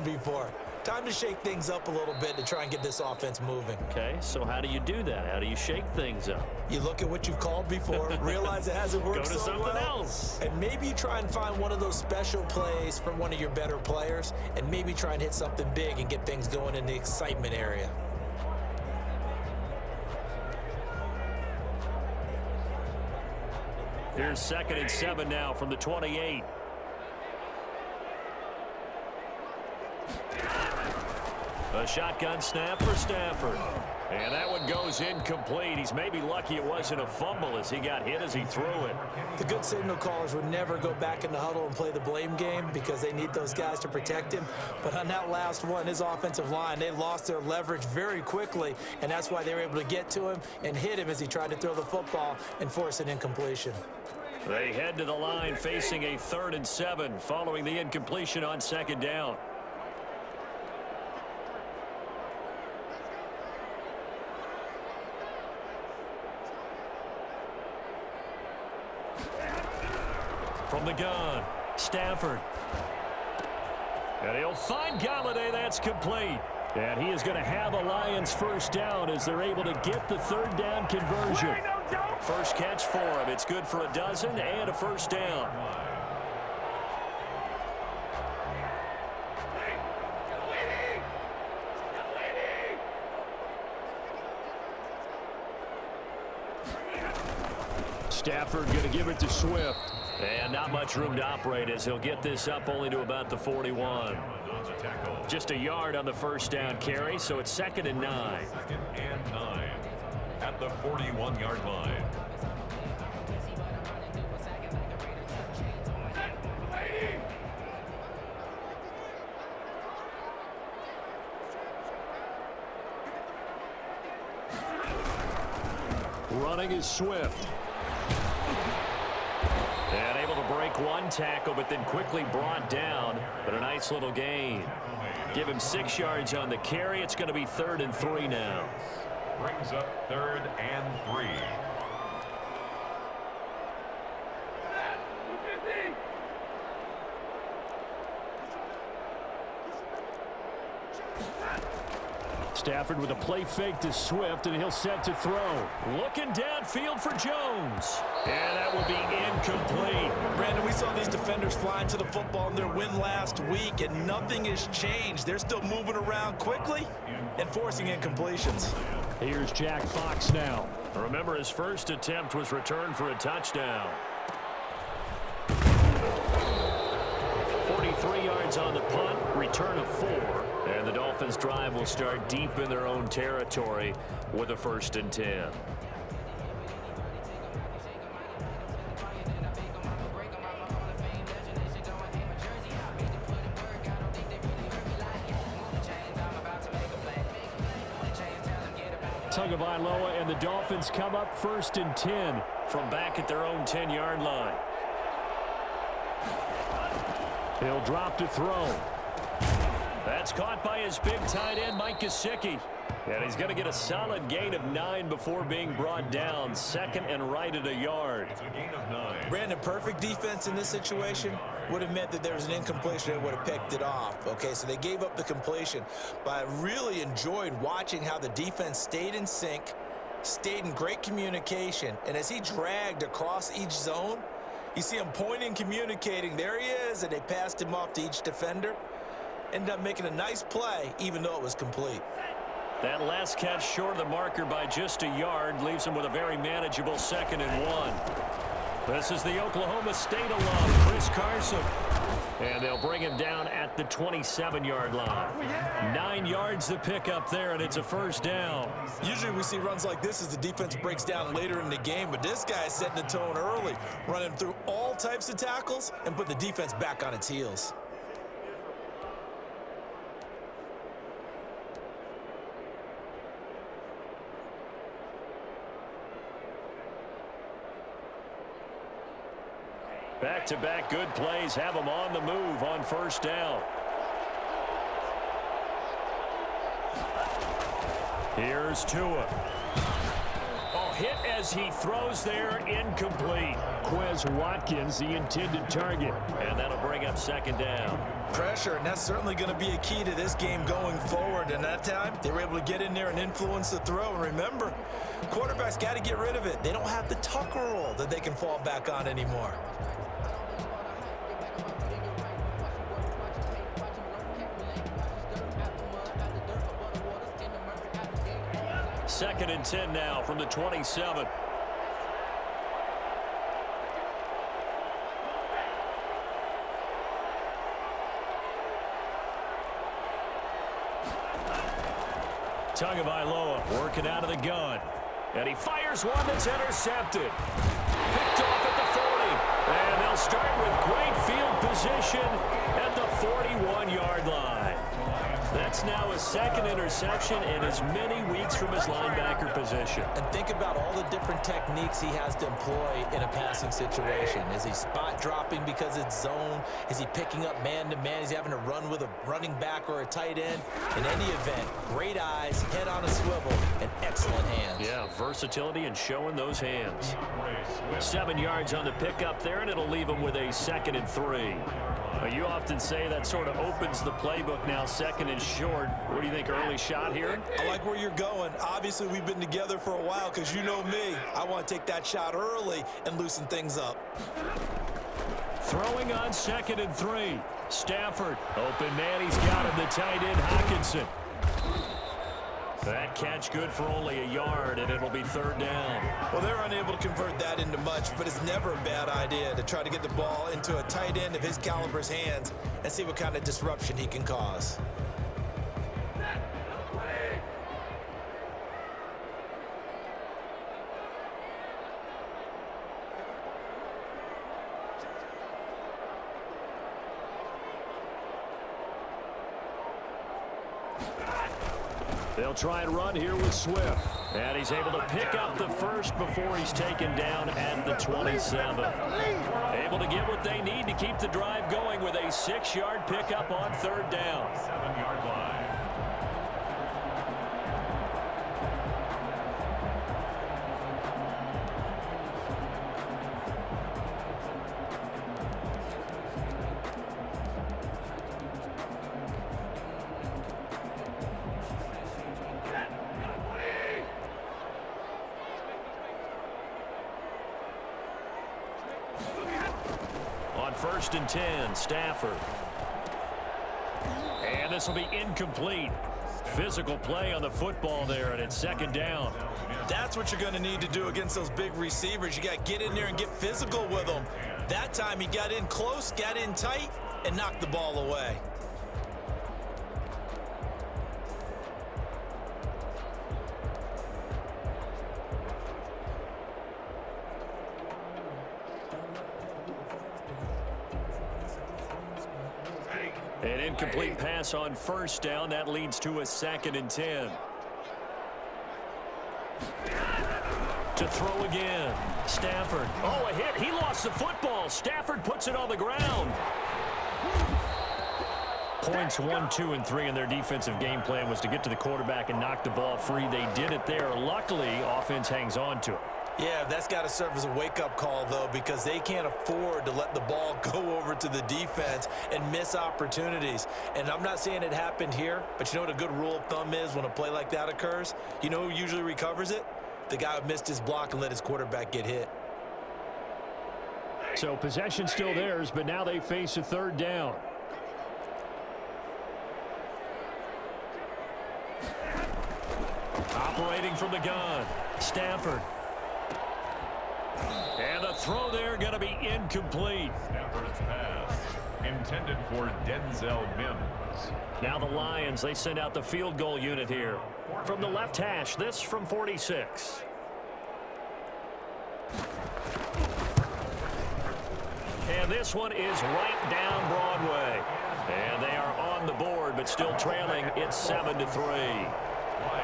done before. Time to shake things up a little bit to try and get this offense moving. Okay, so how do you do that? How do you shake things up? You look at what you've called before, realize it hasn't worked so well. Go to something else. And maybe you try and find one of those special plays from one of your better players, and maybe try and hit something big and get things going in the excitement area. Here's 2nd and 7 now from the 28. A shotgun snap for Stafford. And that one goes incomplete. He's maybe lucky it wasn't a fumble as he got hit as he threw it. The good signal callers would never go back in the huddle and play the blame game because they need those guys to protect him. But on that last one, his offensive line, they lost their leverage very quickly, and that's why they were able to get to him and hit him as he tried to throw the football and force an incompletion. They head to the line facing a 3rd and 7 following the incompletion on 2nd down. From the gun, Stafford. And he'll find Galladay. That's complete. And he is going to have a Lions first down as they're able to get the 3rd down conversion. First catch for him. It's good for a dozen and a first down. Stafford going to give it to Swift. And not much room to operate as he'll get this up only to about the 41. Just a yard on the first down carry, so it's 2nd and 9. 2nd and 9 at the 41-yard line. Running is Swift. And able to break one tackle, but then quickly brought down. But a nice little gain. Give him 6 yards on the carry. It's going to be 3rd and 3 now. Brings up 3rd and 3. Stafford with a play fake to Swift, and he'll set to throw. Looking downfield for Jones. And that will be incomplete. Brandon, we saw these defenders flying to the football in their win last week, and nothing has changed. They're still moving around quickly and forcing incompletions. Here's Jack Fox now. Remember, his first attempt was returned for a touchdown. 43 yards on the punt, return of 4. And the Dolphins' drive will start deep in their own territory with a 1st and 10. Tagovailoa and the Dolphins come up 1st and 10 from back at their own 10-yard line. He'll drop to throw. That's caught by his big tight end, Mike Gesicki. And he's going to get a solid gain of 9 before being brought down. 2nd and right at a yard. It's a gain of 9. Brandon, perfect defense in this situation would have meant that there was an incompletion that would have picked it off. Okay, so they gave up the completion. But I really enjoyed watching how the defense stayed in sync, stayed in great communication. And as he dragged across each zone, you see him pointing, communicating. There he is, and they passed him off to each defender. Ended up making a nice play, even though it was complete. That last catch short of the marker by just a yard leaves him with a very manageable 2nd and 1. This is the Oklahoma State alum, Chris Carson. And they'll bring him down at the 27-yard line. 9 yards to pick up there, and it's a first down. Usually we see runs like this as the defense breaks down later in the game, but this guy's setting the tone early, running through all types of tackles and put the defense back on its heels. Back-to-back good plays have them on the move on first down. Here's Tua. Oh, hit as he throws there, incomplete. Quez Watkins, the intended target. And that'll bring up second down. Pressure, and that's certainly going to be a key to this game going forward. And that time, they were able to get in there and influence the throw. And remember, quarterbacks got to get rid of it. They don't have the tuck rule that they can fall back on anymore. Second and 10 now from the 27. Tagovailoa working out of the gun. And he fires one that's intercepted. Picked off at the 40. And they'll start with great field position at the 41-yard line. That's now his second interception in as many weeks from his linebacker position. And think about all the different techniques he has to employ in a passing situation. Is he spot dropping because it's zone? Is he picking up man-to-man? Is he having to run with a running back or a tight end? In any event, great eyes, head on a swivel, and excellent hands. Yeah, versatility and showing those hands. 7 yards on the pickup there, and it'll leave him with a 2nd and 3. You often say that sort of opens the playbook now, 2nd and short. What do you think, early shot here? I like where you're going. Obviously, we've been together for a while because you know me. I want to take that shot early and loosen things up. Throwing on 2nd and 3. Stafford, open man, he's got him, the tight end, Hockenson. That catch good for only a yard, and it'll be 3rd down. Well, they're unable to convert that into much, but it's never a bad idea to try to get the ball into a tight end of his caliber's hands and see what kind of disruption he can cause. They'll try and run here with Swift. And he's able to pick up the first before he's taken down at the 27. Able to get what they need to keep the drive going with a 6-yard pickup on 3rd down. 7-yard line. On 1st and 10, Stafford. And this will be incomplete. Physical play on the football there, and it's 2nd down. That's what you're going to need to do against those big receivers. You got to get in there and get physical with them. That time he got in close, got in tight, and knocked the ball away. An incomplete pass on 1st down. That leads to a 2nd and 10. To throw again. Stafford. Oh, a hit. He lost the football. Stafford puts it on the ground. Points 1, 2, and 3 in their defensive game plan was to get to the quarterback and knock the ball free. They did it there. Luckily, offense hangs on to it. Yeah, that's got to serve as a wake-up call, though, because they can't afford to let the ball go over to the defense and miss opportunities. And I'm not saying it happened here, but you know what a good rule of thumb is when a play like that occurs? You know who usually recovers it? The guy who missed his block and let his quarterback get hit. So possession still theirs, but now they face a 3rd down. Operating from the gun, Stafford. And the throw there going to be incomplete. Stafford's pass intended for Denzel Mims. Now the Lions, they send out the field goal unit here. From the left hash, this from 46. And this one is right down Broadway. And they are on the board, but still trailing. It's 7-3.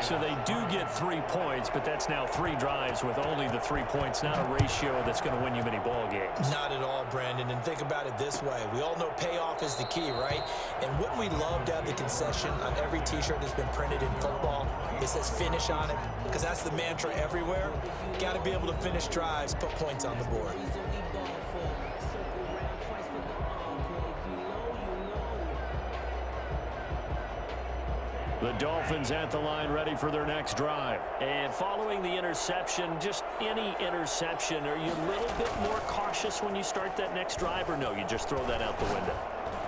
So they do get 3 points, but that's now 3 drives with only the 3 points, not a ratio that's going to win you many ball games. Not at all, Brandon. And think about it this way. We all know payoff is the key, right? And wouldn't we love to have the concession on every T-shirt that's been printed in football? It says finish on it, because that's the mantra everywhere. Got to be able to finish drives, put points on the board. The Dolphins at the line ready for their next drive. And following the interception, just any interception, are you a little bit more cautious when you start that next drive, or no, you just throw that out the window?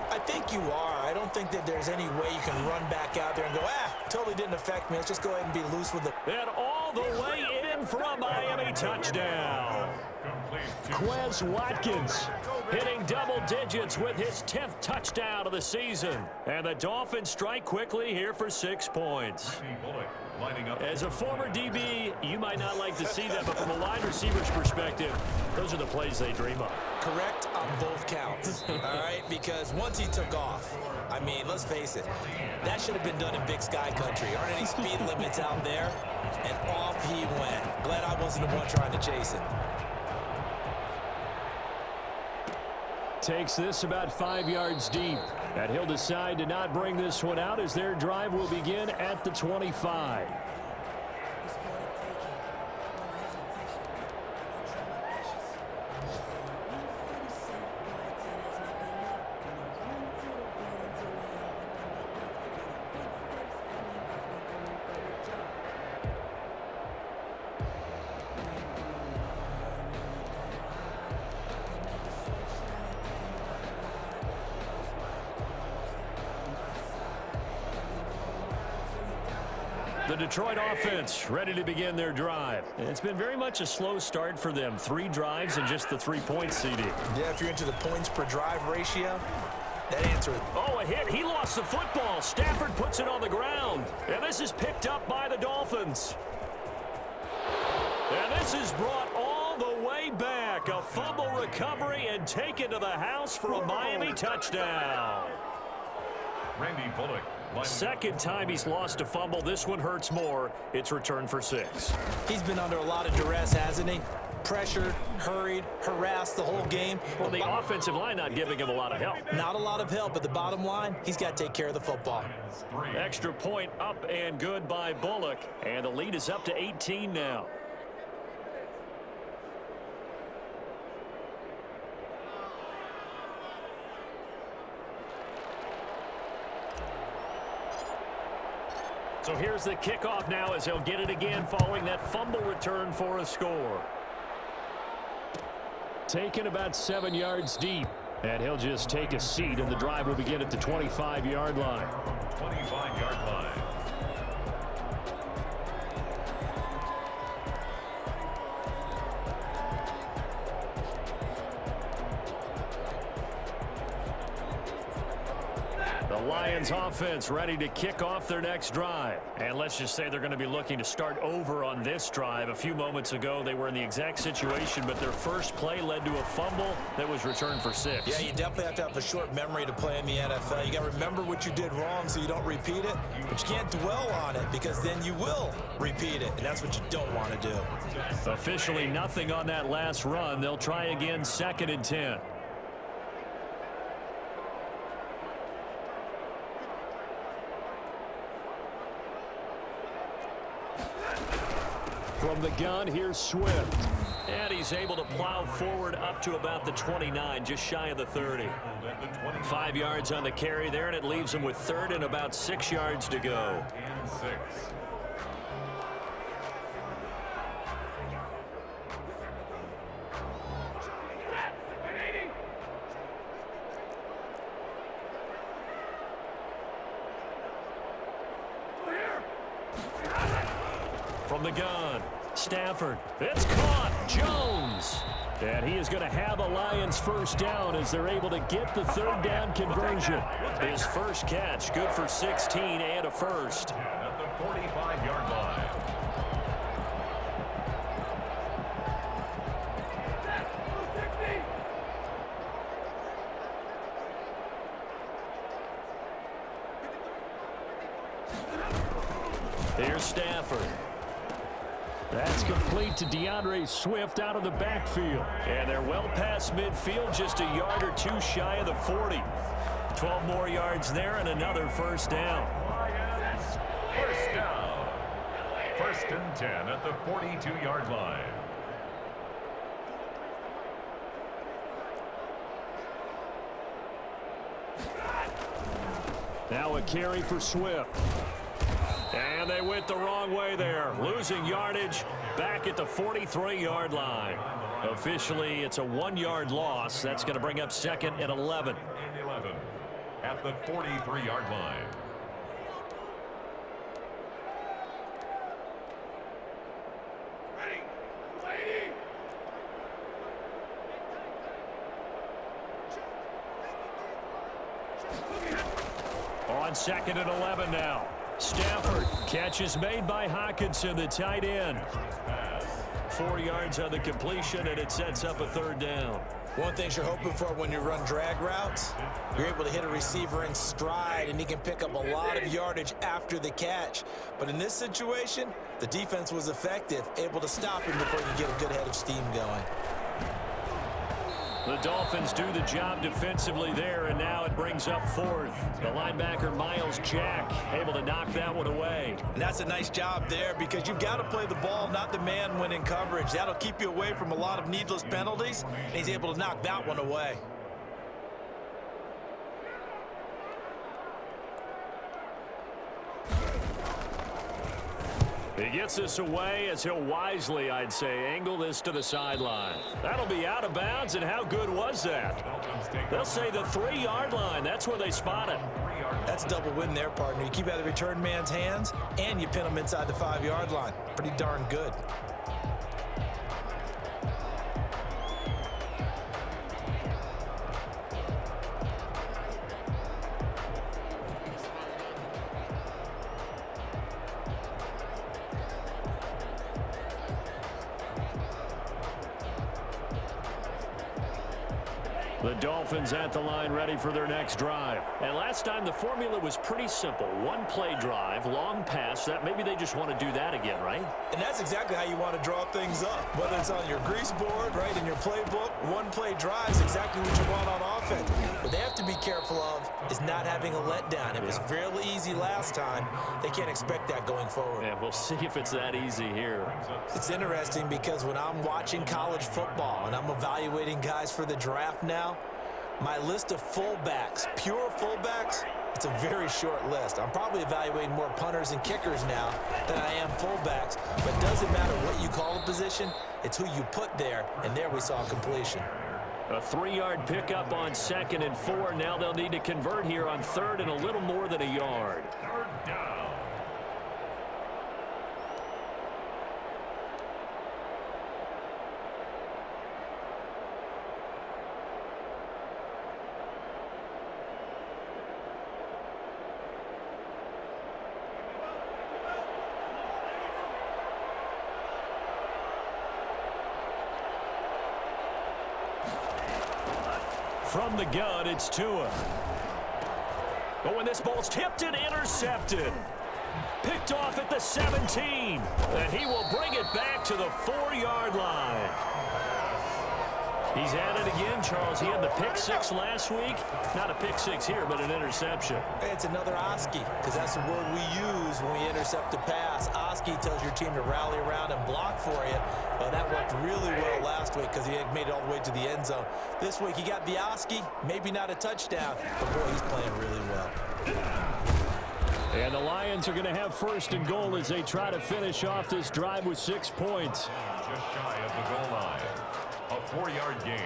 I think you are. I don't think that there's any way you can run back out there and go, totally didn't affect me. Let's just go ahead and be loose with it. And all the way in for a Miami touchdown. Quez Watkins hitting double digits with his 10th touchdown of the season. And the Dolphins strike quickly here for 6 points. As a former DB, you might not like to see that, but from a wide receiver's perspective, those are the plays they dream of. Correct on both counts, all right? Because once he took off, I mean, let's face it, that should have been done in Big Sky Country. Aren't any speed limits out there? And off he went. Glad I wasn't the one trying to chase him. takes this about 5 yards deep. And he'll decide to not bring this one out as their drive will begin at the 25. The Detroit offense ready to begin their drive. It's been very much a slow start for them. 3 drives and just the 3-point CD. Yeah, if you're into the points per drive ratio, that answer. Oh, a hit. He lost the football. Stafford puts it on the ground. And this is picked up by the Dolphins. And this is brought all the way back. A fumble recovery and taken to the house for a Miami touchdown. Randy Bullock. Second time he's lost a fumble. This one hurts more. It's returned for 6. He's been under a lot of duress, hasn't he? Pressured, hurried, harassed the whole game. Well, the offensive line not giving him a lot of help. Not a lot of help, but the bottom line, he's got to take care of the football. Extra point up and good by Bullock. And the lead is up to 18 now. So here's the kickoff now as they'll get it again following that fumble return for a score. Taken about 7 yards deep. And he'll just take a seat, and the drive will begin at the 25-yard line. 25-yard line. Lions offense ready to kick off their next drive. And let's just say they're going to be looking to start over on this drive. A few moments ago, they were in the exact situation, but their first play led to a fumble that was returned for 6. Yeah, you definitely have to have a short memory to play in the NFL. You got to remember what you did wrong so you don't repeat it, but you can't dwell on it because then you will repeat it, and that's what you don't want to do. Officially nothing on that last run. They'll try again 2nd and 10. From the gun, here's Swift. And he's able to plow forward up to about the 29, just shy of the 30. 5 yards on the carry there, and it leaves him with 3rd and about 6 yards to go. And 6. From the gun, Stafford. It's caught. Jones. And he is going to have a Lions first down as they're able to get the 3rd down conversion. His first catch, good for 16 and a first. At the 45-yard line. Here's Stafford. That's complete to DeAndre Swift out of the backfield. And they're well past midfield, just a yard or two shy of the 40. 12 more yards there and another first down. First down. First and 10 at the 42-yard line. Now a carry for Swift. And they went the wrong way there, losing yardage back at the 43-yard line. Officially, it's a 1-yard loss. That's going to bring up second and 11. At the 43-yard line. On second and 11 now. Stafford. Catch is made by Hockenson, the tight end. 4 yards on the completion, and it sets up a third down. One thing you're hoping for when you run drag routes, you're able to hit a receiver in stride, and he can pick up a lot of yardage after the catch. But in this situation, the defense was effective, able to stop him before he could get a good head of steam going. The Dolphins do the job defensively there, and now it brings up fourth. The linebacker, Miles Jack, able to knock that one away. And that's a nice job there because you've got to play the ball, not the man when in coverage. That'll keep you away from a lot of needless penalties, and he's able to knock that one away. He gets this away as he'll wisely, I'd say, angle this to the sideline. That'll be out of bounds, and how good was that? They'll say the 3-yard line. That's where they spot it. That's a double win there, partner. You keep out of the return man's hands, and you pin him inside the 5-yard line. Pretty darn good. The Dolphins at the line ready for their next drive. And last time the formula was pretty simple. One play drive, long pass. That maybe they just want to do that again, right? And that's exactly how you want to draw things up. Whether it's on your grease board, right, in your playbook, one play drive is exactly what you want on offense. What they have to be careful of is not having a letdown. It was fairly easy last time. They can't expect that going forward. Yeah, we'll see if it's that easy here. It's interesting because when I'm watching college football and I'm evaluating guys for the draft now, my list of fullbacks, pure fullbacks, it's a very short list. I'm probably evaluating more punters and kickers now than I am fullbacks, but it doesn't matter what you call a position, it's who you put there, and there we saw completion. A 3-yard pickup on second and 4. Now they'll need to convert here on third and a little more than a yard. Third down. From the gun, it's Tua. Oh, and this ball's tipped and intercepted. Picked off at the 17. And he will bring it back to the 4-yard line. He's at it again, Charles. He had the pick six last week. Not a pick six here, but an interception. It's another Oski, because that's the word we use when we intercept a pass. Oski tells your team to rally around and block for you. Well, that worked really well last week because he had made it all the way to the end zone. This week he got the Oski, maybe not a touchdown, but boy, he's playing really well. And the Lions are going to have first and goal as they try to finish off this drive with 6 points. Just shy of the goal line. A 4-yard gain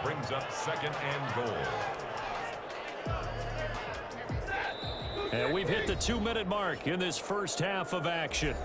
brings up second and goal. And we've hit the 2-minute mark in this first half of action.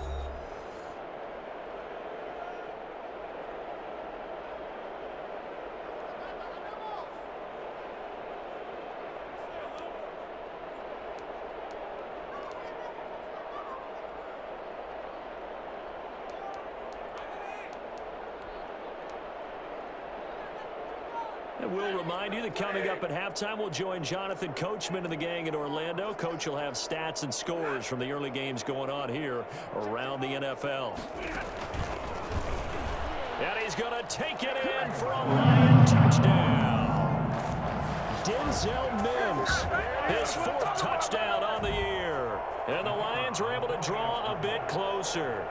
And we'll remind you that coming up at halftime, we'll join Jonathan Coachman and the gang in Orlando. Coach will have stats and scores from the early games going on here around the NFL. And he's going to take it in for a Lion touchdown. Denzel Mims, his 4th touchdown on the year. And the Lions are able to draw a bit closer.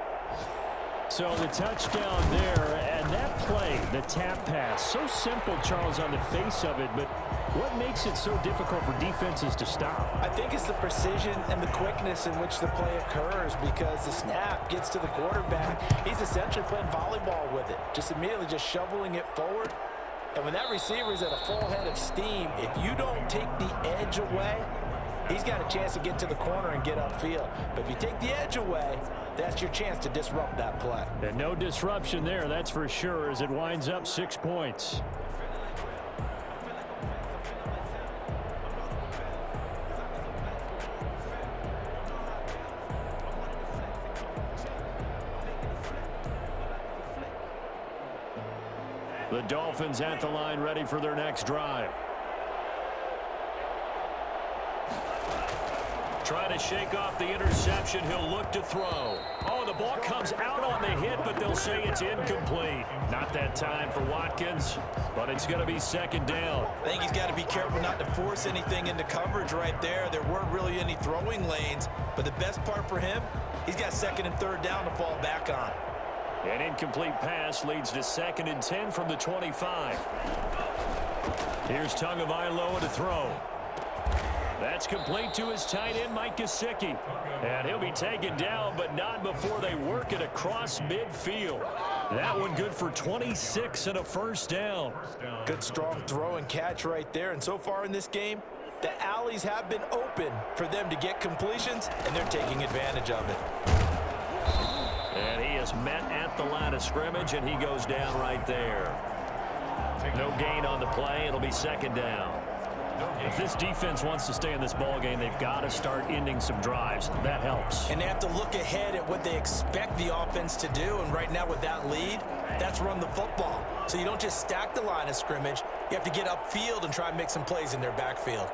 So the touchdown there, and that play, the tap pass, so simple, Charles, on the face of it, but what makes it so difficult for defenses to stop? I think it's the precision and the quickness in which the play occurs, because the snap gets to the quarterback. He's essentially playing volleyball with it, just immediately just shoveling it forward. And when that receiver is at a full head of steam, if you don't take the edge away, he's got a chance to get to the corner and get upfield. But if you take the edge away, that's your chance to disrupt that play. And no disruption there, that's for sure, as it winds up 6 points. The Dolphins at the line, ready for their next drive. Trying to shake off the interception. He'll look to throw. Oh, the ball comes out on the hit, but they'll say it's incomplete. Not that time for Watkins, but it's going to be 2nd down. I think he's got to be careful not to force anything into coverage right there. There weren't really any throwing lanes, but the best part for him, he's got 2nd and 3rd down to fall back on. An incomplete pass leads to 2nd and 10 from the 25. Here's Tagovailoa to throw. That's complete to his tight end, Mike Gesicki. And he'll be taken down, but not before they work it across midfield. That one good for 26 and a 1st down. Good strong throw and catch right there. And so far in this game, the alleys have been open for them to get completions, and they're taking advantage of it. And he is met at the line of scrimmage, and he goes down right there. No gain on the play. It'll be 2nd down. If this defense wants to stay in this ball game, they've got to start ending some drives. That helps. And they have to look ahead at what they expect the offense to do. And right now with that lead, that's run the football. So you don't just stack the line of scrimmage. You have to get upfield and try and make some plays in their backfield.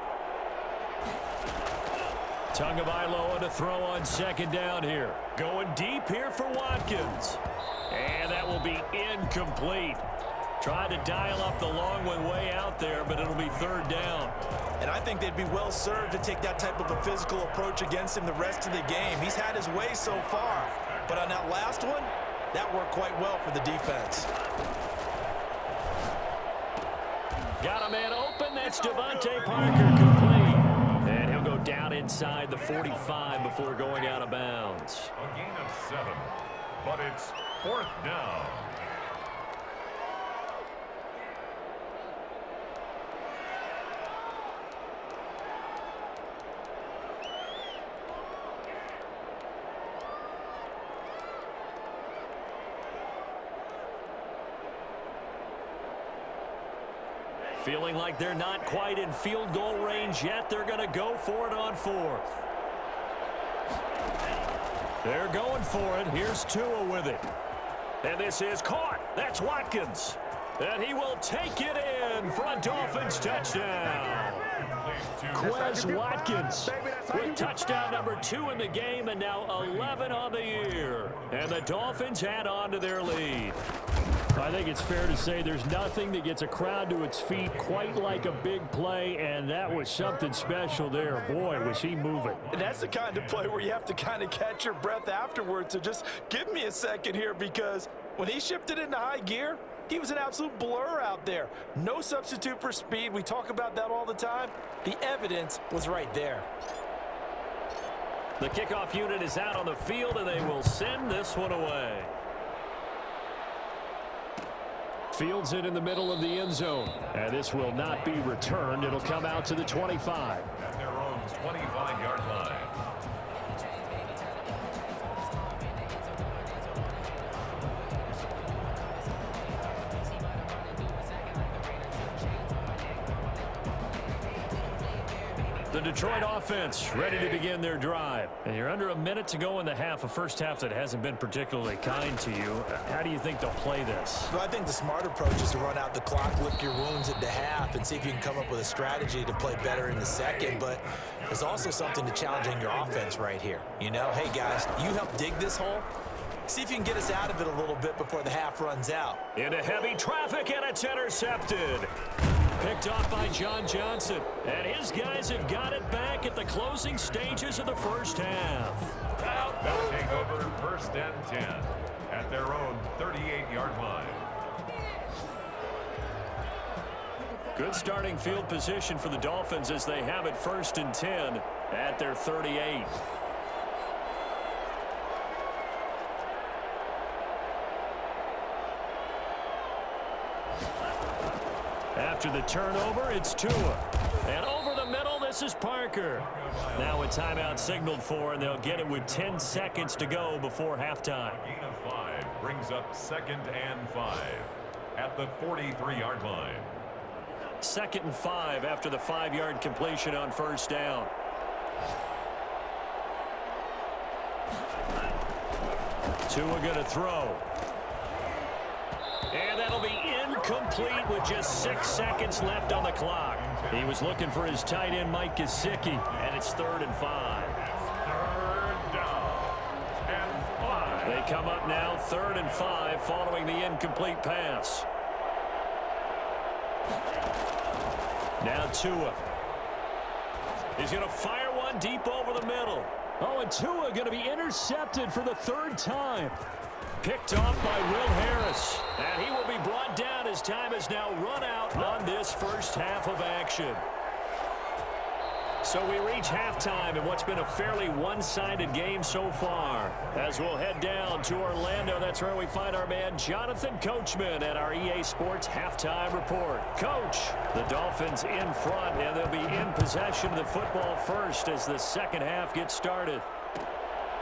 Tagovailoa to throw on 2nd down here. Going deep here for Watkins. And that will be incomplete. Tried to dial up the long one way out there, but it'll be 3rd down. And I think they'd be well served to take that type of a physical approach against him the rest of the game. He's had his way so far. But on that last one, that worked quite well for the defense. Got a man open. That's Devontae Parker complete. And he'll go down inside the 45 before going out of bounds. A gain of 7, but it's 4th down. Feeling like they're not quite in field goal range yet. They're going to go for it on 4th. They're going for it. Here's Tua with it. And this is caught. That's Watkins. And he will take it in for a Dolphins touchdown. Quez Watkins with touchdown number 2 in the game, and now 11 on the year. And the Dolphins add on to their lead. I think it's fair to say there's nothing that gets a crowd to its feet quite like a big play, and that was something special there. Boy, was he moving. And that's the kind of play where you have to kind of catch your breath afterwards. So just give me a second here, because when he shifted into high gear, he was an absolute blur out there. No substitute for speed. We talk about that all the time. The evidence was right there. The kickoff unit is out on the field, and they will send this one away. Fields it in the middle of the end zone. And this will not be returned. It'll come out to the 25. At their own 25-yard line. The Detroit offense ready to begin their drive. And you're under a minute to go in the half, a first half that hasn't been particularly kind to you. How do you think they'll play this? Well, I think the smart approach is to run out the clock, lick your wounds at the half, and see if you can come up with a strategy to play better in the second. But there's also something to challenging your offense right here. You know, hey, guys, you help dig this hole. See if you can get us out of it a little bit before the half runs out. Into heavy traffic, and it's intercepted. Picked off by John Johnson. And his guys have got it back at the closing stages of the first half. They'll take over 1st and 10 at their own 38-yard line. Good starting field position for the Dolphins as they have it 1st and 10 at their 38. After the turnover, it's Tua. And over the middle, this is Parker. Now a timeout signaled for, and they'll get it with 10 seconds to go before halftime. A gain of 5 brings up 2nd and 5 at the 43-yard line. 2nd and 5 after the 5-yard completion on first down. Tua going to throw. And that'll be incomplete with just 6 seconds left on the clock. He was looking for his tight end, Mike Gesicki, and it's 3rd and 5. 3rd down and 5. They come up now 3rd and 5 following the incomplete pass. Now Tua. He's going to fire one deep over the middle. Oh, and Tua going to be intercepted for the 3rd time. Picked off by Will Harris. And he will be brought down as time has now run out on this first half of action. So we reach halftime in what's been a fairly one-sided game so far. As we'll head down to Orlando, that's where we find our man Jonathan Coachman at our EA Sports Halftime Report. Coach, the Dolphins in front, and they'll be in possession of the football first as the second half gets started.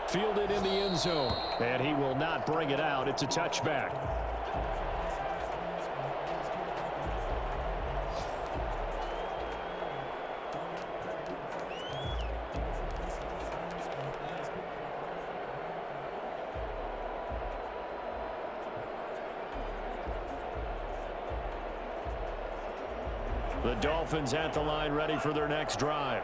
Fielded in the end zone, and he will not bring it out. It's a touchback. The Dolphins at the line, ready for their next drive.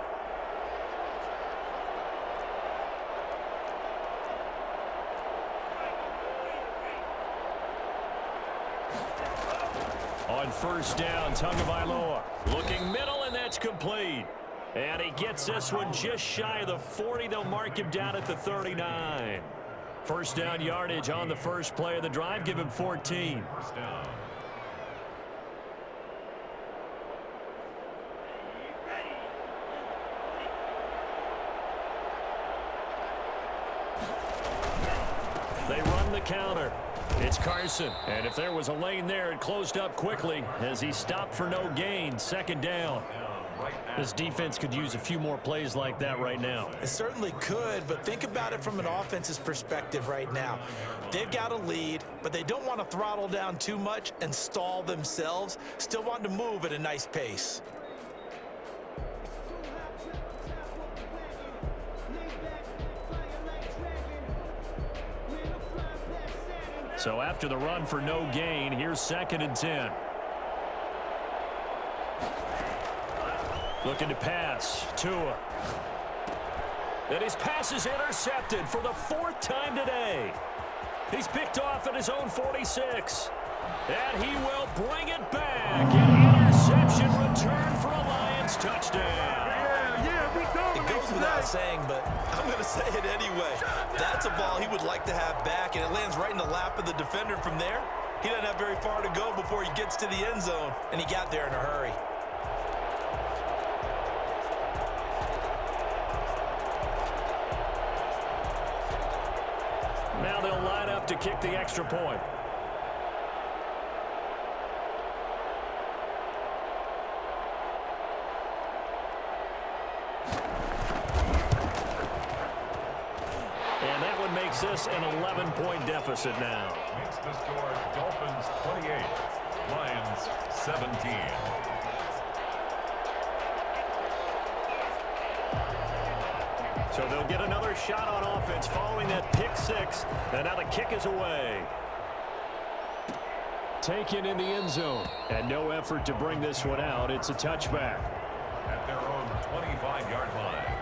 On first down, Tagovailoa looking middle, and that's complete. And he gets this one just shy of the 40. They'll mark him down at the 39. First down yardage on the first play of the drive. Give him 14. First down. They run the counter. It's Carson. And if there was a lane there, it closed up quickly as he stopped for no gain. Second down. This defense could use a few more plays like that right now. It certainly could, but think about it from an offense's perspective right now. They've got a lead, but they don't want to throttle down too much and stall themselves. Still want to move at a nice pace. So after the run for no gain, here's 2nd and 10. Looking to pass. Tua. And his pass is intercepted for the 4th time today. He's picked off at his own 46. And he will bring it back. An interception return for a Lions touchdown. It goes without saying, but I'm going to say it anyway. That's a ball he would like to have back, and it lands right in the lap of the defender from there. He doesn't have very far to go before he gets to the end zone, and he got there in a hurry. Now they'll line up to kick the extra point. And that one makes this an 11-point deficit now. Makes the score Dolphins 28, Lions 17. So they'll get another shot on offense following that pick six. And now the kick is away. Taken in the end zone. And no effort to bring this one out. It's a touchback. At their own 25-yard line.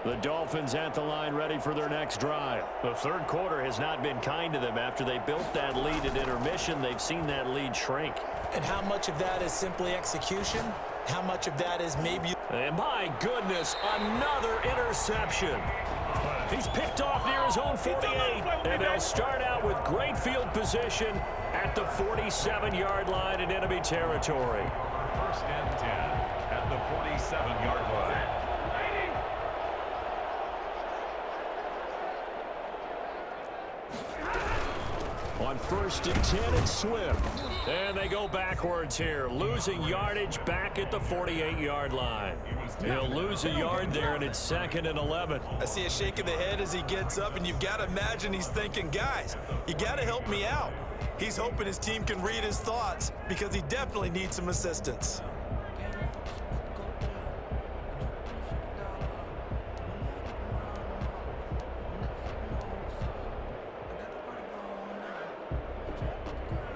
The Dolphins at the line ready for their next drive. The third quarter has not been kind to them. After they built that lead at intermission, they've seen that lead shrink. And how much of that is simply execution? How much of that is maybe... And my goodness, another interception. He's picked off near his own 48. And they'll start out with great field position at the 47-yard line in enemy territory. First and 10 at the 47-yard line. On first and 10, it's Swift. And they go backwards here, losing yardage back at the 48-yard line. He'll lose a yard there, and it's 2nd and 11. I see a shake of the head as he gets up, and you've got to imagine he's thinking, guys, you got to help me out. He's hoping his team can read his thoughts because he definitely needs some assistance.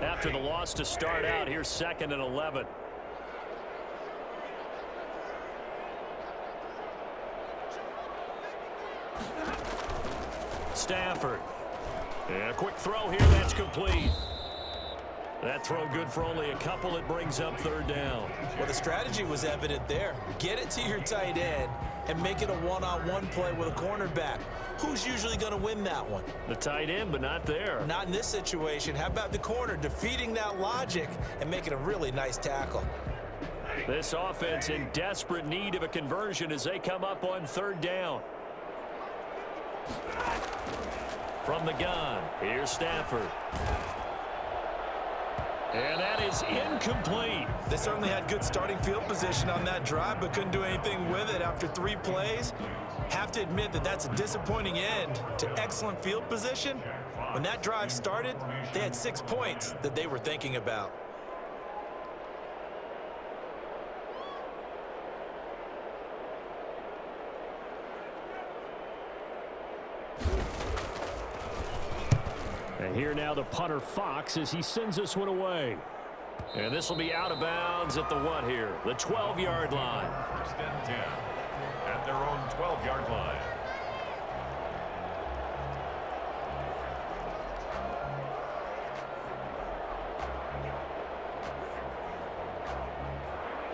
After the loss to start out, here's 2nd and 11. Stafford. And a quick throw here, that's complete. That throw good for only a couple. It brings up 3rd down. Well, the strategy was evident there. Get it to your tight end and make it a one-on-one play with a cornerback. Who's usually going to win that one? The tight end, but not there. Not in this situation. How about the corner defeating that logic and making a really nice tackle? This offense in desperate need of a conversion as they come up on 3rd down. From the gun, here's Stafford. And that is incomplete. They certainly had good starting field position on that drive, but couldn't do anything with it after 3 plays. Have to admit that that's a disappointing end to excellent field position. When that drive started, they had 6 points that they were thinking about. And here now the punter Fox as he sends this one away. And this will be out of bounds at the what here? The 12-yard line. First and 10 at their own 12-yard line.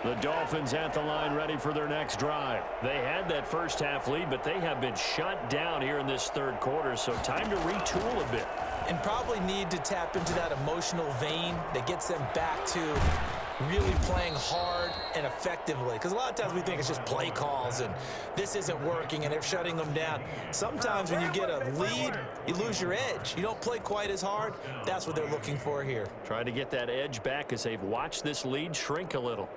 The Dolphins at the line ready for their next drive. They had that first half lead, but they have been shut down here in this 3rd quarter, so time to retool a bit. And probably need to tap into that emotional vein that gets them back to really playing hard and effectively. Because a lot of times we think it's just play calls and this isn't working and they're shutting them down. Sometimes when you get a lead, you lose your edge. You don't play quite as hard. That's what they're looking for here. Trying to get that edge back as they've watched this lead shrink a little.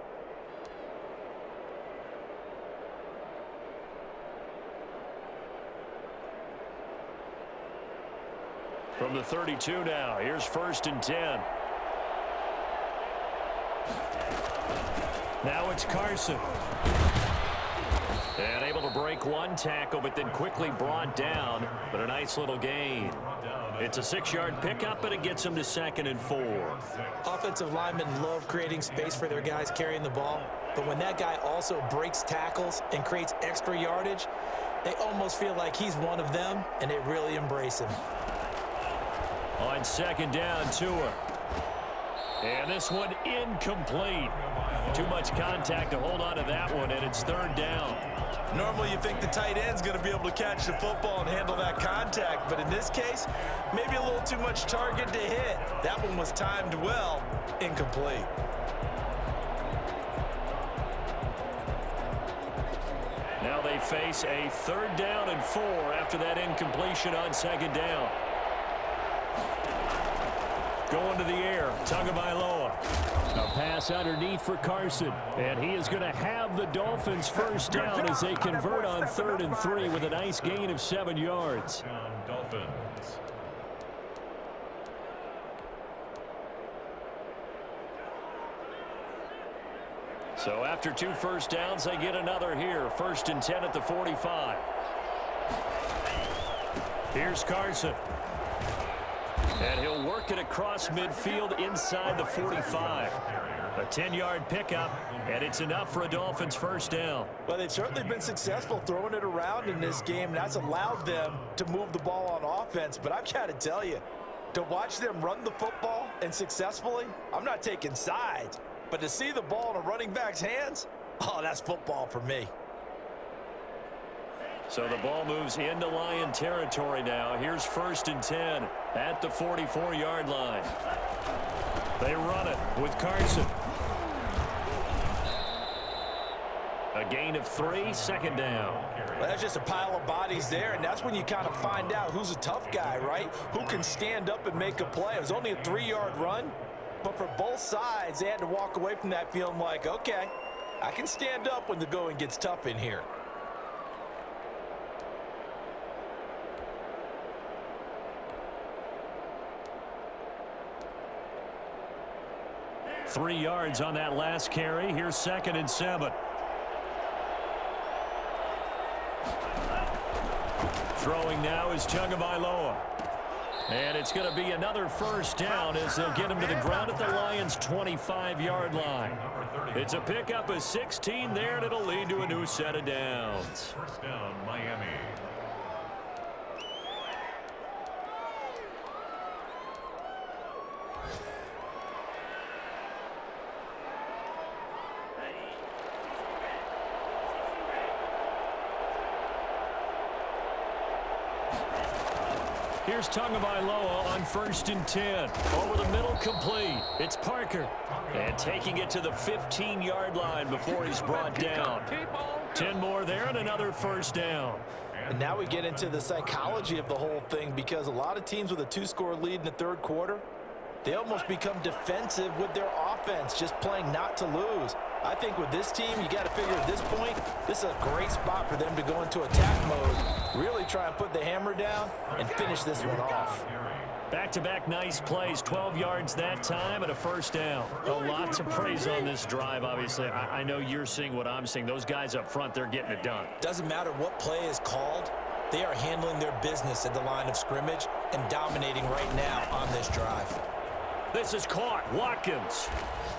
From the 32 now, here's 1st and 10. Now it's Carson. And able to break one tackle, but then quickly brought down. But a nice little gain. It's a 6-yard pickup, and it gets them to 2nd and 4. Offensive linemen love creating space for their guys carrying the ball. But when that guy also breaks tackles and creates extra yardage, they almost feel like he's one of them, and they really embrace him. On 2nd down, Tua. And this one incomplete. Too much contact to hold on to that one, and it's 3rd down. Normally you think the tight end's going to be able to catch the football and handle that contact, but in this case, maybe a little too much target to hit. That one was timed well, incomplete. Now they face a 3rd down and 4 after that incompletion on 2nd down. Going to the air. Tagovailoa. A pass underneath for Carson. And he is going to have the Dolphins first down as they convert on 3rd and 3 with a nice gain of 7 yards. Dolphins. So after 2 first downs, they get another here. 1st and 10 at the 45. Here's Carson. And he'll work it across midfield inside the 45. A 10-yard pickup, and it's enough for a Dolphins first down. Well, they've certainly been successful throwing it around in this game, and that's allowed them to move the ball on offense. But I've got to tell you, to watch them run the football and successfully, I'm not taking sides. But to see the ball in a running back's hands, oh, that's football for me. So the ball moves into Lion territory now. Here's 1st and 10 at the 44-yard line. They run it with Carson. A gain of 3, 2nd down. Well, that's just a pile of bodies there, and that's when you kind of find out who's a tough guy, right? Who can stand up and make a play. It was only a 3-yard run, but for both sides, they had to walk away from that feeling like, okay, I can stand up when the going gets tough in here. Three yards on that last carry. Here's 2nd and 7. Throwing now is Tagovailoa. And it's going to be another first down as they'll get him to the ground at the Lions' 25-yard line. It's a pickup of 16 there, and it'll lead to a new set of downs. First down, Miami. Here's Tagovailoa on 1st and 10. Over the middle, complete. It's Parker. And taking it to the 15-yard line before he's brought down. 10 more there and another first down. And now we get into the psychology of the whole thing, because a lot of teams with a 2-score lead in the 3rd quarter, they almost become defensive with their offense, just playing not to lose. I think with this team, you got to figure at this point, this is a great spot for them to go into attack mode, really try and put the hammer down and finish this one off. Back-to-back nice plays, 12 yards that time and a first down. A lot to praise on this drive, obviously. I know you're seeing what I'm seeing. Those guys up front, they're getting it done. Doesn't matter what play is called, they are handling their business at the line of scrimmage and dominating right now on this drive. This is caught. Watkins.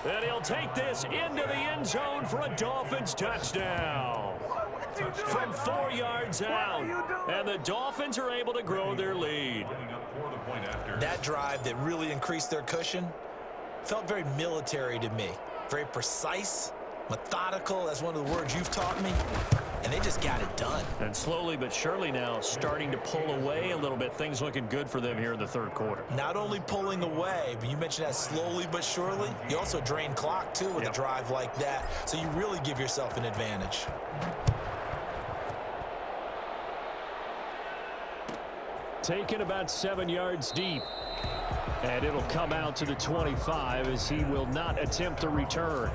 And he'll take this into the end zone for a Dolphins touchdown. From 4 yards out. And the Dolphins are able to grow their lead. That drive that really increased their cushion felt very military to me. Very precise, methodical. That's one of the words you've taught me. And they just got it done. And slowly but surely now starting to pull away a little bit. Things looking good for them here in the 3rd quarter. Not only pulling away, but you mentioned that slowly but surely. You also drain clock, too, with a drive like that. So you really give yourself an advantage. Taken about 7 yards deep. And it'll come out to the 25 as he will not attempt a return.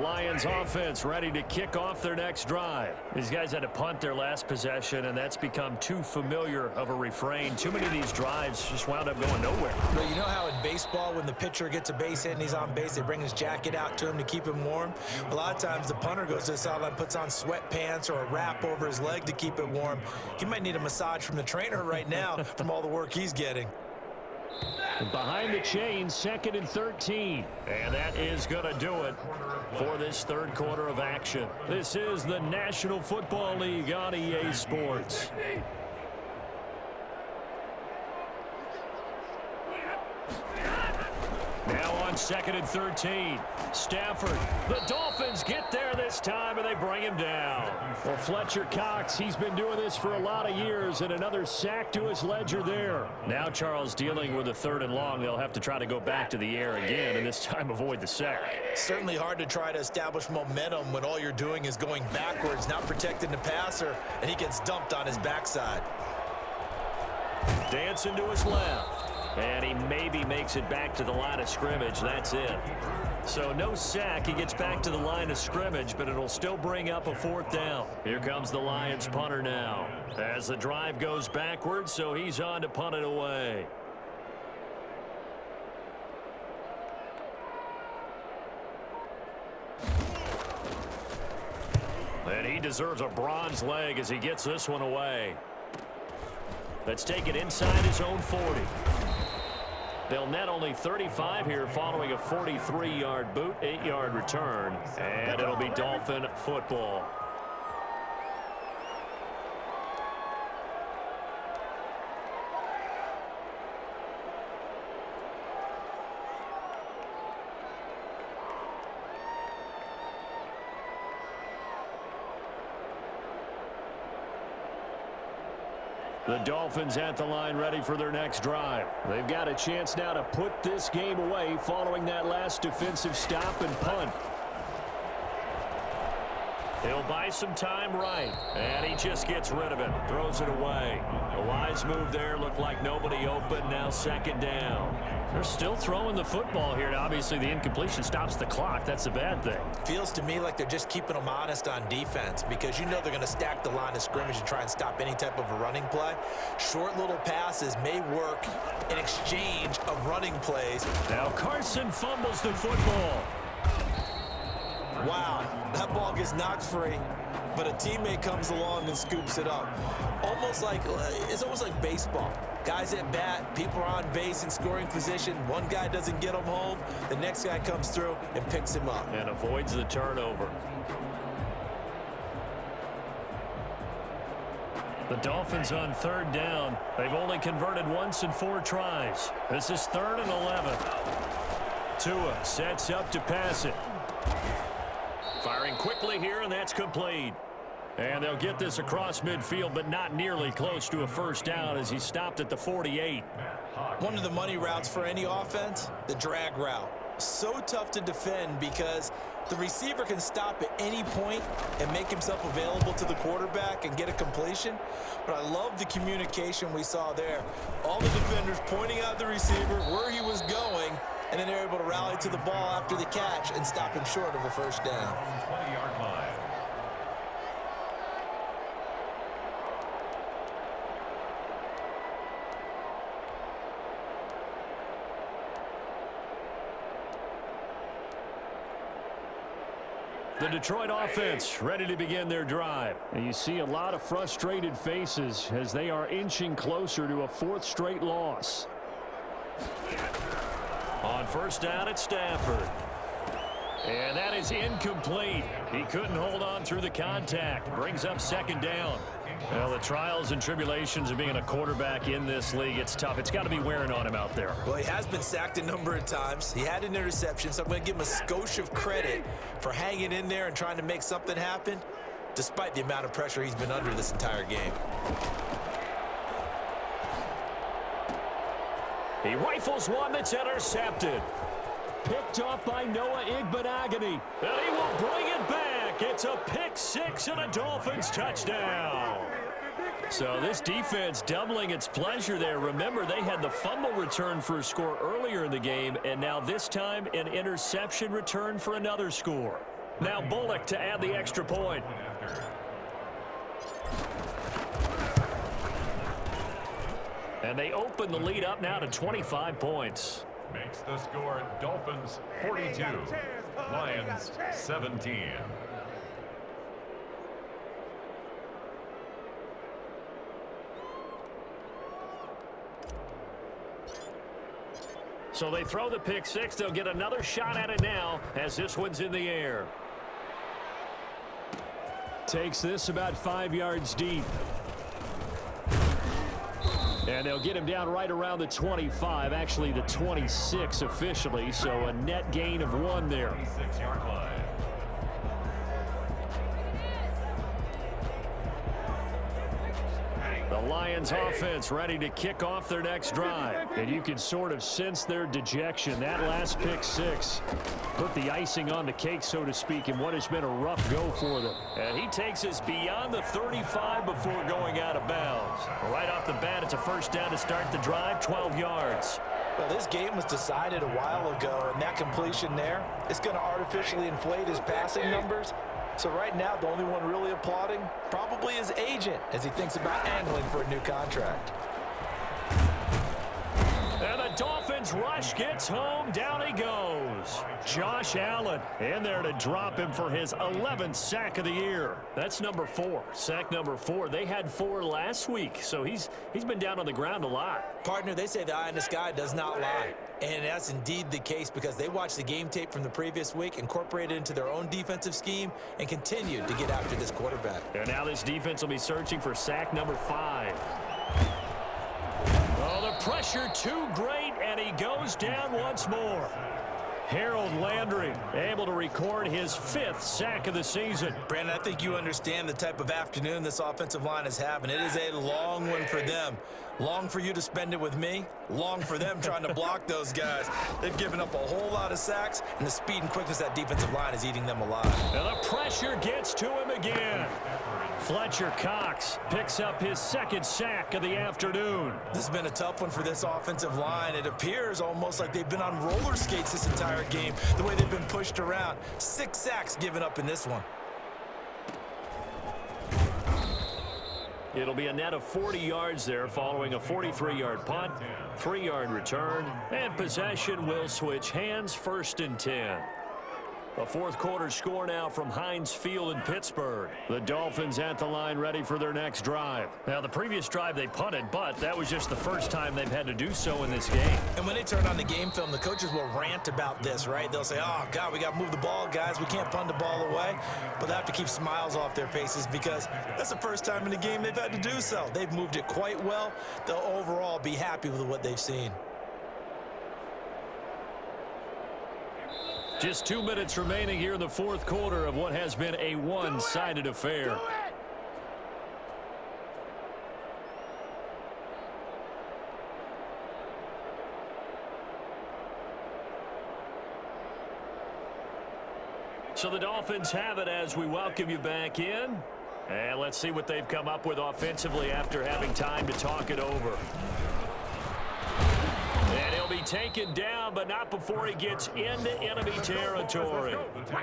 Lions offense ready to kick off their next drive. These guys had to punt their last possession, and that's become too familiar of a refrain. Too many of these drives just wound up going nowhere. Well, you know how in baseball, when the pitcher gets a base hit and he's on base, they bring his jacket out to him to keep him warm? A lot of times the punter goes to the sideline, puts on sweatpants or a wrap over his leg to keep it warm. He might need a massage from the trainer right now from all the work he's getting. Behind the chains, 2nd and 13. And that is going to do it for this 3rd quarter of action. This is the National Football League on EA Sports. Now on 2nd and 13. Stafford. The Dolphins get there this time, and they bring him down. Well, Fletcher Cox, he's been doing this for a lot of years, and another sack to his ledger there. Now Charles dealing with a 3rd and long. They'll have to try to go back to the air again, and this time avoid the sack. Certainly hard to try to establish momentum when all you're doing is going backwards, not protecting the passer, and he gets dumped on his backside. Dancing to his left. And he maybe makes it back to the line of scrimmage. That's it. So no sack. He gets back to the line of scrimmage, but it'll still bring up a 4th down. Here comes the Lions punter now. As the drive goes backwards, so he's on to punt it away. And he deserves a bronze leg as he gets this one away. Let's take it inside his own 40. They'll net only 35 here following a 43-yard boot, 8-yard return, and it'll be Dolphin football. The Dolphins at the line ready for their next drive. They've got a chance now to put this game away following that last defensive stop and punt. He'll buy some time right, and he just gets rid of it, throws it away. A wise move there, looked like nobody open, now 2nd down. They're still throwing the football here, and obviously the incompletion stops the clock. That's a bad thing. Feels to me like they're just keeping them honest on defense because you know they're going to stack the line of scrimmage and try and stop any type of a running play. Short little passes may work in exchange of running plays. Now Carson fumbles the football. Wow, that ball gets knocked free, but a teammate comes along and scoops it up. It's almost like baseball. Guys at bat, people are on base in scoring position. One guy doesn't get him home, the next guy comes through and picks him up. And avoids the turnover. The Dolphins on 3rd down. They've only converted once in 4 tries. This is 3rd and 11. Tua sets up to pass it. Firing quickly here, and that's complete. And they'll get this across midfield, but not nearly close to a 1st down as he stopped at the 48. One of the money routes for any offense, the drag route. So tough to defend because the receiver can stop at any point and make himself available to the quarterback and get a completion. But I love the communication we saw there. All the defenders pointing out the receiver, where he was going, and then they're able to rally to the ball after the catch and stop him short of a 1st down. 20-yard line. The Detroit offense ready to begin their drive. And you see a lot of frustrated faces as they are inching closer to a 4th straight loss. On 1st down at Stafford. And that is incomplete. He couldn't hold on through the contact. Brings up 2nd down. Well, the trials and tribulations of being a quarterback in this league, it's tough. It's got to be wearing on him out there. Well, he has been sacked a number of times. He had an interception, so I'm going to give him a skosh of credit for hanging in there and trying to make something happen, despite the amount of pressure he's been under this entire game. He rifles one that's intercepted. Picked off by Noah Igbenogany. And he will bring it back. It's a pick 6 and a Dolphins touchdown. So this defense doubling its pleasure there. Remember, they had the fumble return for a score earlier in the game, and now this time an interception return for another score. Now Bullock to add the extra point. And they open the lead up now to 25 points. Makes the score Dolphins 42, Lions 17. So they throw the pick 6. They'll get another shot at it now as this one's in the air. Takes this about 5 yards deep. And they'll get him down right around the 25, actually the 26 officially, so a net gain of 1 there. 26-yard line. The Lions offense ready to kick off their next drive. And you can sort of sense their dejection. That last pick 6 put the icing on the cake, so to speak, in what has been a rough go for them. And he takes us beyond the 35 before going out of bounds. Right off the bat, it's a first down to start the drive, 12 yards. Well, this game was decided a while ago, and that completion there is going to artificially inflate his passing numbers. So right now, the only one really applauding probably his agent as he thinks about angling for a new contract. And the Dolphins rush gets home. Down he goes. Josh Allen in there to drop him for his 11th sack of the year. That's number 4. Sack number 4. They had 4 last week, so he's been down on the ground a lot. Partner, they say the eye in the sky does not lie. And that's indeed the case because they watched the game tape from the previous week, incorporated it into their own defensive scheme, and continued to get after this quarterback. And now this defense will be searching for sack number 5. Oh, the pressure too great, and he goes down once more. Harold Landry able to record his 5th sack of the season. Brandon, I think you understand the type of afternoon this offensive line is having. It is a long one for them. Long for you to spend it with me. Long for them trying to block those guys. They've given up a whole lot of sacks, and the speed and quickness of that defensive line is eating them alive. And the pressure gets to him again. Fletcher Cox picks up his 2nd sack of the afternoon. This has been a tough one for this offensive line. It appears almost like they've been on roller skates this entire game, the way they've been pushed around. 6 sacks given up in this one. It'll be a net of 40 yards there following a 43-yard punt, 3-yard return, and possession will switch hands, 1st and 10. A 4th quarter score now from Heinz Field in Pittsburgh. The Dolphins at the line ready for their next drive. Now, the previous drive they punted, but that was just the first time they've had to do so in this game. And when they turn on the game film, the coaches will rant about this, right? They'll say, oh, God, we got to move the ball, guys. We can't punt the ball away. But they have to keep smiles off their faces because that's the first time in the game they've had to do so. They've moved it quite well. They'll overall be happy with what they've seen. Just 2 minutes remaining here in the 4th quarter of what has been a one-sided affair. So the Dolphins have it as we welcome you back in. And let's see what they've come up with offensively after having time to talk it over. And he'll be taken down, but not before he gets into enemy territory.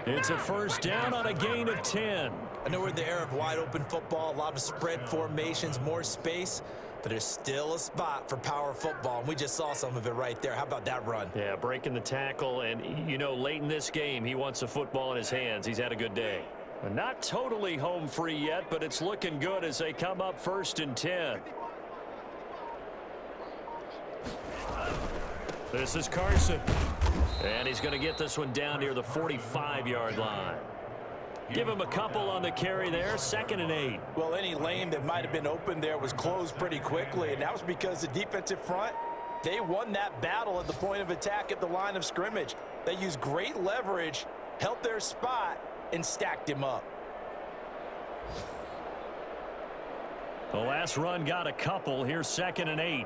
It's a first down on a gain of 10. I know we're in the era of wide-open football, a lot of spread formations, more space, but there's still a spot for power football, and we just saw some of it right there. How about that run? Yeah, breaking the tackle, and, you know, late in this game, he wants the football in his hands. He's had a good day. Not totally home free yet, but it's looking good as they come up 1st and 10. This is Carson. And he's going to get this one down near the 45-yard line. Give him a couple on the carry there, 2nd and 8. Well, any lane that might have been open there was closed pretty quickly, and that was because the defensive front, they won that battle at the point of attack at the line of scrimmage. They used great leverage, held their spot, and stacked him up. The last run got a couple. Here's 2nd and 8.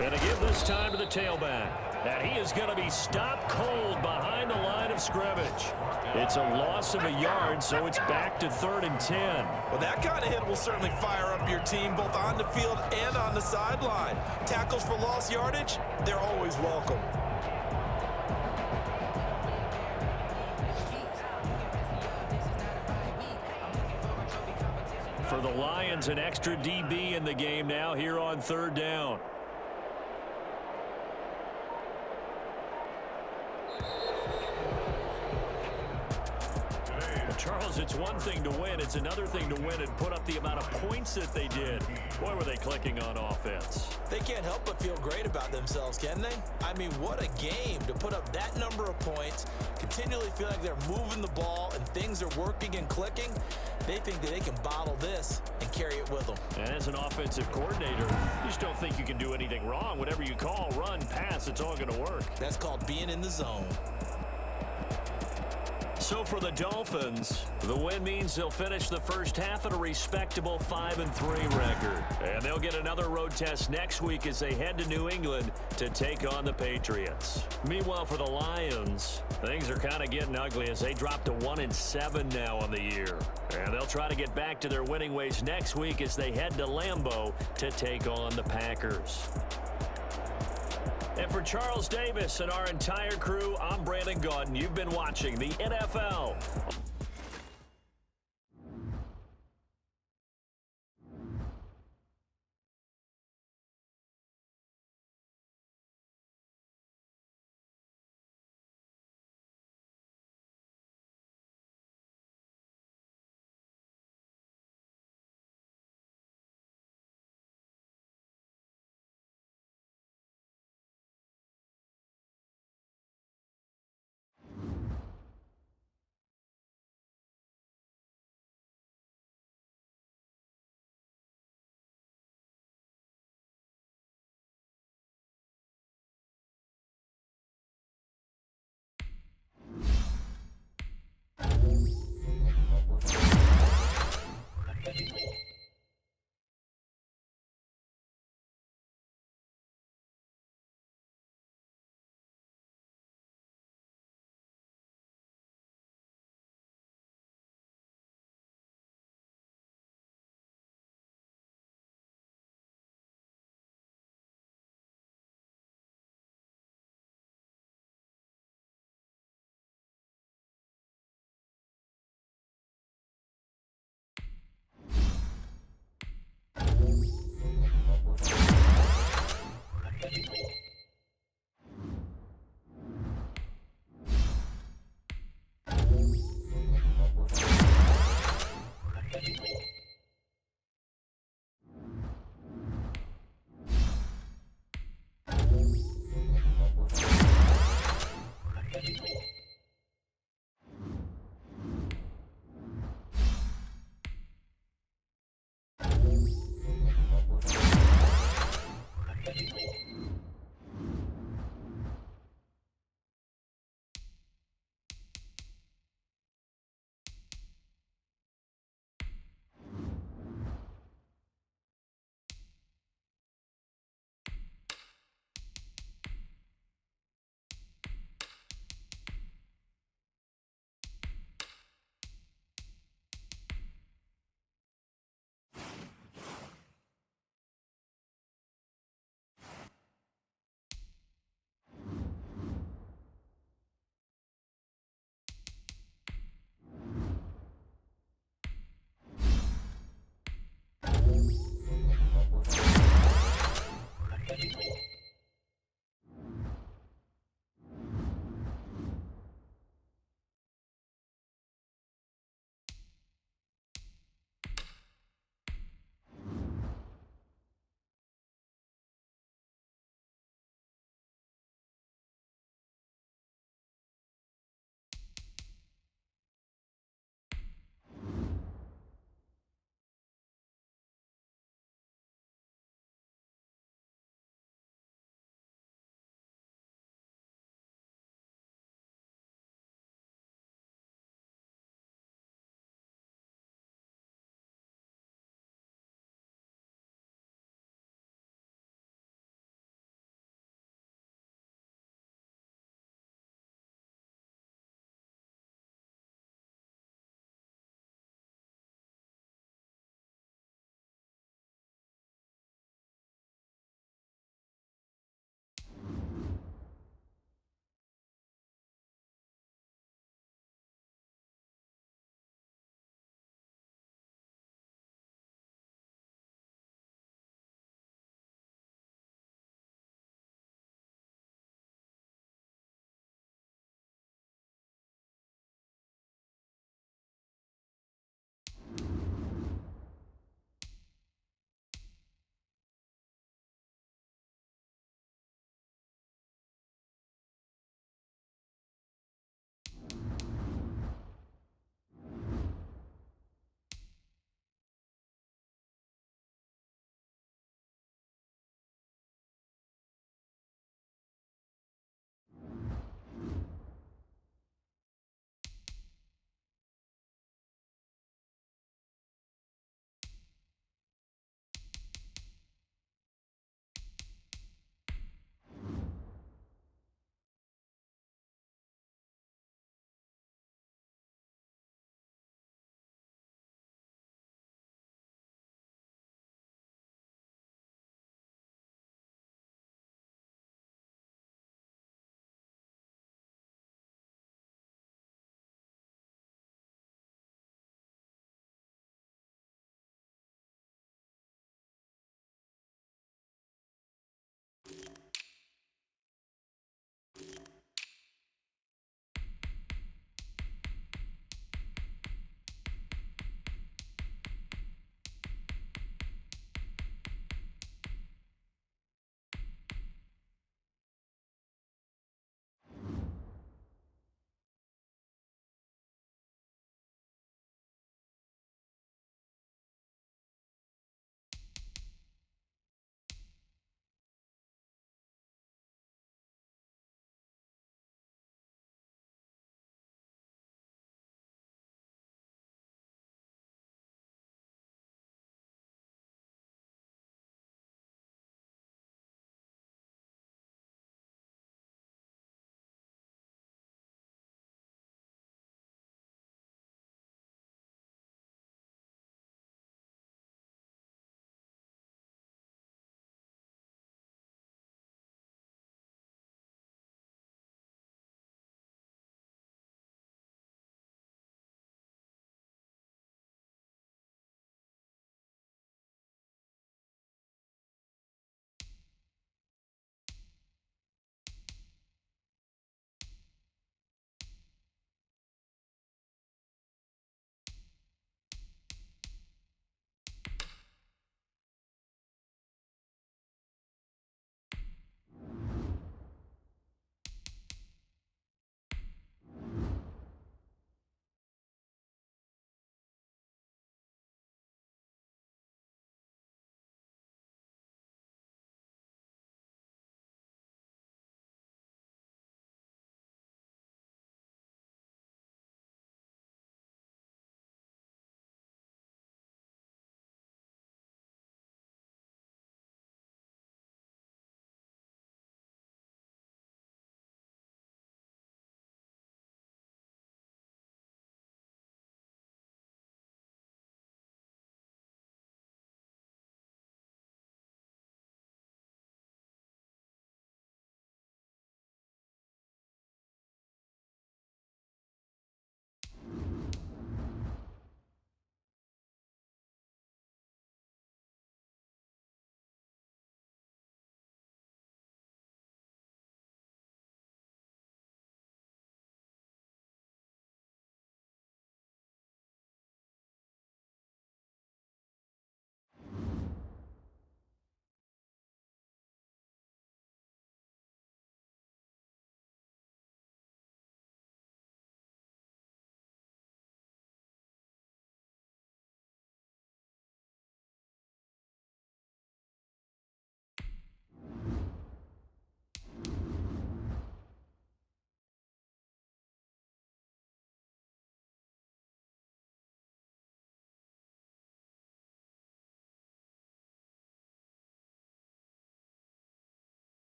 And to give this time to the tailback. And he is going to be stopped cold behind the line of scrimmage. It's a loss of a yard, so it's back to 3rd and 10. Well, that kind of hit will certainly fire up your team both on the field and on the sideline. Tackles for lost yardage, they're always welcome. For the Lions, an extra DB in the game now here on 3rd down. Charles, it's one thing to win. It's another thing to win and put up the amount of points that they did. Boy, were they clicking on offense. They can't help but feel great about themselves, can they? I mean, what a game to put up that number of points, continually feel like they're moving the ball and things are working and clicking. They think that they can bottle this and carry it with them. And as an offensive coordinator, you just don't think you can do anything wrong. Whatever you call, run, pass, it's all going to work. That's called being in the zone. So for the Dolphins, the win means they'll finish the first half at a respectable 5-3 record. And they'll get another road test next week as they head to New England to take on the Patriots. Meanwhile, for the Lions, things are kind of getting ugly as they drop to 1-7 now on the year. And they'll try to get back to their winning ways next week as they head to Lambeau to take on the Packers. And for Charles Davis and our entire crew, I'm Brandon Gaudin. You've been watching the NFL